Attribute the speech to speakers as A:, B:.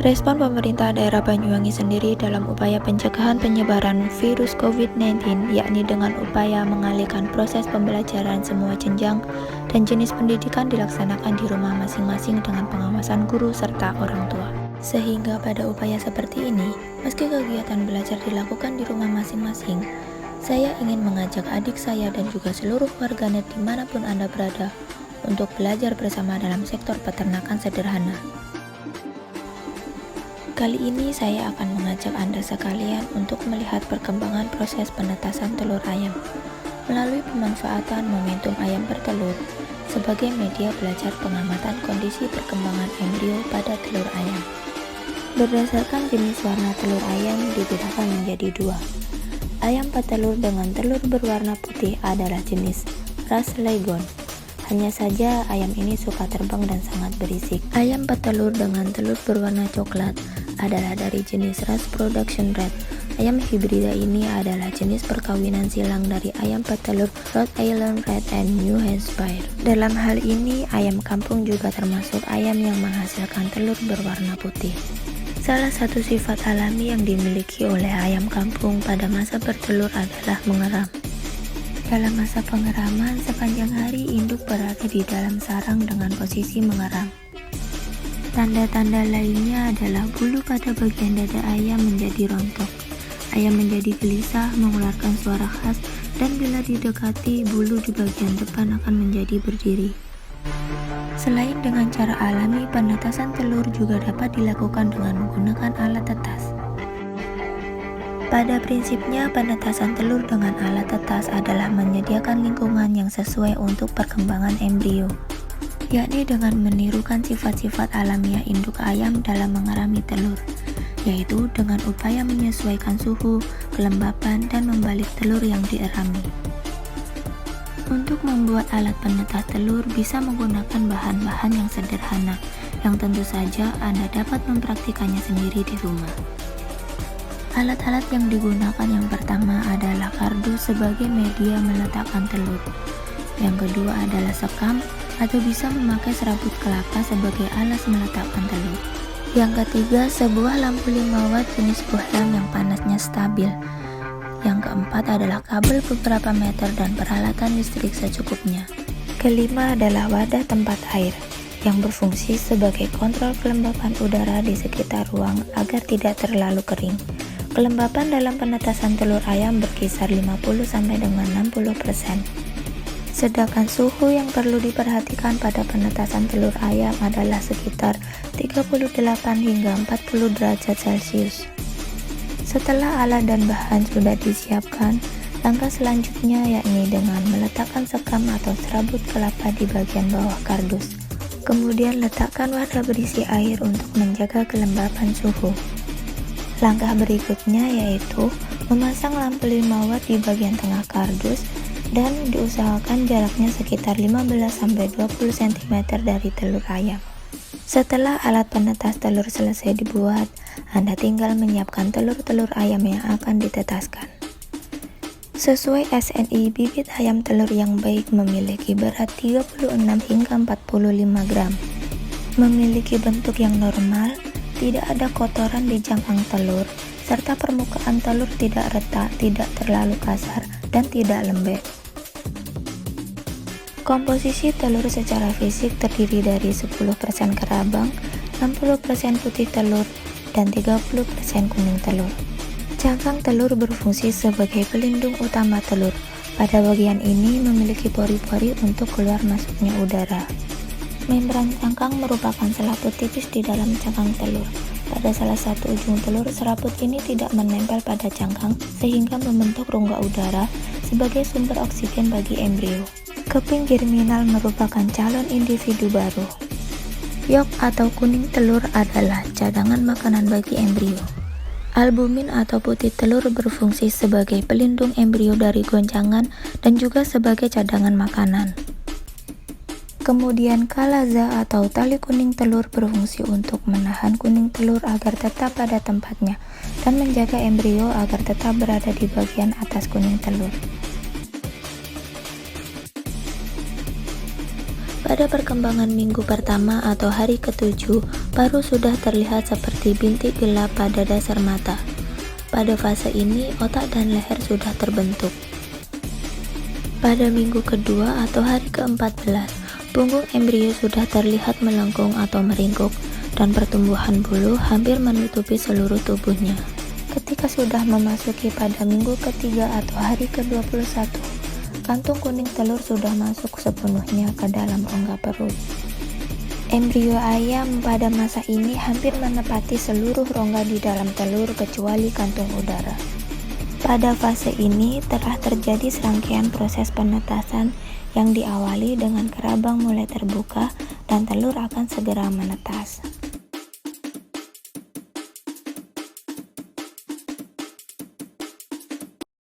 A: Respon pemerintah daerah Banyuwangi sendiri dalam upaya pencegahan penyebaran virus COVID-19, yakni dengan upaya mengalihkan proses pembelajaran semua jenjang dan jenis pendidikan dilaksanakan di rumah masing-masing dengan pengawasan guru serta orang tua. Sehingga pada upaya seperti ini, meski kegiatan belajar dilakukan di rumah masing-masing, saya ingin mengajak adik saya dan juga seluruh warganet dimanapun Anda berada untuk belajar bersama dalam sektor peternakan sederhana. Kali ini saya akan mengajak Anda sekalian untuk melihat perkembangan proses penetasan telur ayam melalui pemanfaatan momentum ayam bertelur sebagai media belajar pengamatan kondisi perkembangan embrio pada telur ayam. Berdasarkan jenis warna telur ayam dibedakan menjadi dua. Ayam petelur dengan telur berwarna putih adalah jenis ras Leghorn. Hanya saja ayam ini suka terbang dan sangat berisik. Ayam petelur dengan telur berwarna coklat adalah dari jenis ras Production Red. Ayam hibrida ini adalah jenis perkawinan silang dari ayam petelur Rhode Island Red and New Hampshire. Dalam hal ini, ayam kampung juga termasuk ayam yang menghasilkan telur berwarna putih. Salah satu sifat alami yang dimiliki oleh ayam kampung pada masa bertelur adalah mengeram. Dalam masa pengeraman, sepanjang hari induk berada di dalam sarang dengan posisi mengeram. Tanda-tanda lainnya adalah bulu pada bagian dada ayam menjadi rontok. Ayam menjadi gelisah, mengeluarkan suara khas, dan bila didekati, bulu di bagian depan akan menjadi berdiri. Selain dengan cara alami, penetasan telur juga dapat dilakukan dengan menggunakan alat tetas. Pada prinsipnya, penetasan telur dengan alat tetas adalah menyediakan lingkungan yang sesuai untuk perkembangan embrio, yakni dengan menirukan sifat-sifat alamiah induk ayam dalam mengerami telur, yaitu dengan upaya menyesuaikan suhu, kelembapan, dan membalik telur yang dierami. Untuk membuat alat penetas telur bisa menggunakan bahan-bahan yang sederhana, yang tentu saja Anda dapat mempraktikannya sendiri di rumah. Alat-alat yang digunakan yang pertama adalah kardus sebagai media meletakkan telur. Yang kedua adalah sekam atau bisa memakai serabut kelapa sebagai alas meletakkan telur. Yang ketiga, sebuah lampu 5 watt jenis bohlam yang panasnya stabil. Yang keempat adalah kabel beberapa meter dan peralatan listrik secukupnya. Kelima adalah wadah tempat air yang berfungsi sebagai kontrol kelembapan udara di sekitar ruang agar tidak terlalu kering. Kelembapan dalam penetasan telur ayam berkisar 50 sampai dengan 60%. Sedangkan suhu yang perlu diperhatikan pada penetasan telur ayam adalah sekitar 38 hingga 40 derajat Celcius. Setelah alat dan bahan sudah disiapkan, langkah selanjutnya yakni dengan meletakkan sekam atau serabut kelapa di bagian bawah kardus. Kemudian letakkan wadah berisi air untuk menjaga kelembapan suhu. Langkah berikutnya yaitu memasang lampu 5 watt di bagian tengah kardus dan diusahakan jaraknya sekitar 15-20 cm dari telur ayam. Setelah alat penetas telur selesai dibuat, Anda tinggal menyiapkan telur-telur ayam yang akan ditetaskan. Sesuai SNI, bibit ayam telur yang baik memiliki berat 36 hingga 45 gram. Memiliki bentuk yang normal, tidak ada kotoran di jangkang telur, serta permukaan telur tidak retak, tidak terlalu kasar, dan tidak lembek. Komposisi telur secara fisik terdiri dari 10% kerabang, 60% putih telur, dan 30% kuning telur. Cangkang telur berfungsi sebagai pelindung utama telur. Pada bagian ini memiliki pori-pori untuk keluar masuknya udara. Membran cangkang merupakan selaput tipis di dalam cangkang telur. Pada salah satu ujung telur, serabut ini tidak menempel pada cangkang sehingga membentuk rongga udara sebagai sumber oksigen bagi embrio. Keping germinal merupakan calon individu baru. Yolk atau kuning telur adalah cadangan makanan bagi embrio. Albumin atau putih telur berfungsi sebagai pelindung embrio dari goncangan dan juga sebagai cadangan makanan. Kemudian kalaza atau tali kuning telur berfungsi untuk menahan kuning telur agar tetap pada tempatnya dan menjaga embrio agar tetap berada di bagian atas kuning telur. Pada perkembangan minggu pertama atau hari ke-7, paru sudah terlihat seperti bintik gelap pada dasar mata. Pada fase ini, otak dan leher sudah terbentuk. Pada minggu kedua atau hari ke-14, punggung embrio sudah terlihat melengkung atau meringkuk, dan pertumbuhan bulu hampir menutupi seluruh tubuhnya. Ketika sudah memasuki pada minggu ketiga atau hari ke-21, kantung kuning telur sudah masuk sepenuhnya ke dalam rongga perut. Embrio ayam pada masa ini hampir menepati seluruh rongga di dalam telur kecuali kantung udara. Pada fase ini telah terjadi serangkaian proses penetasan yang diawali dengan kerabang mulai terbuka dan telur akan segera menetas.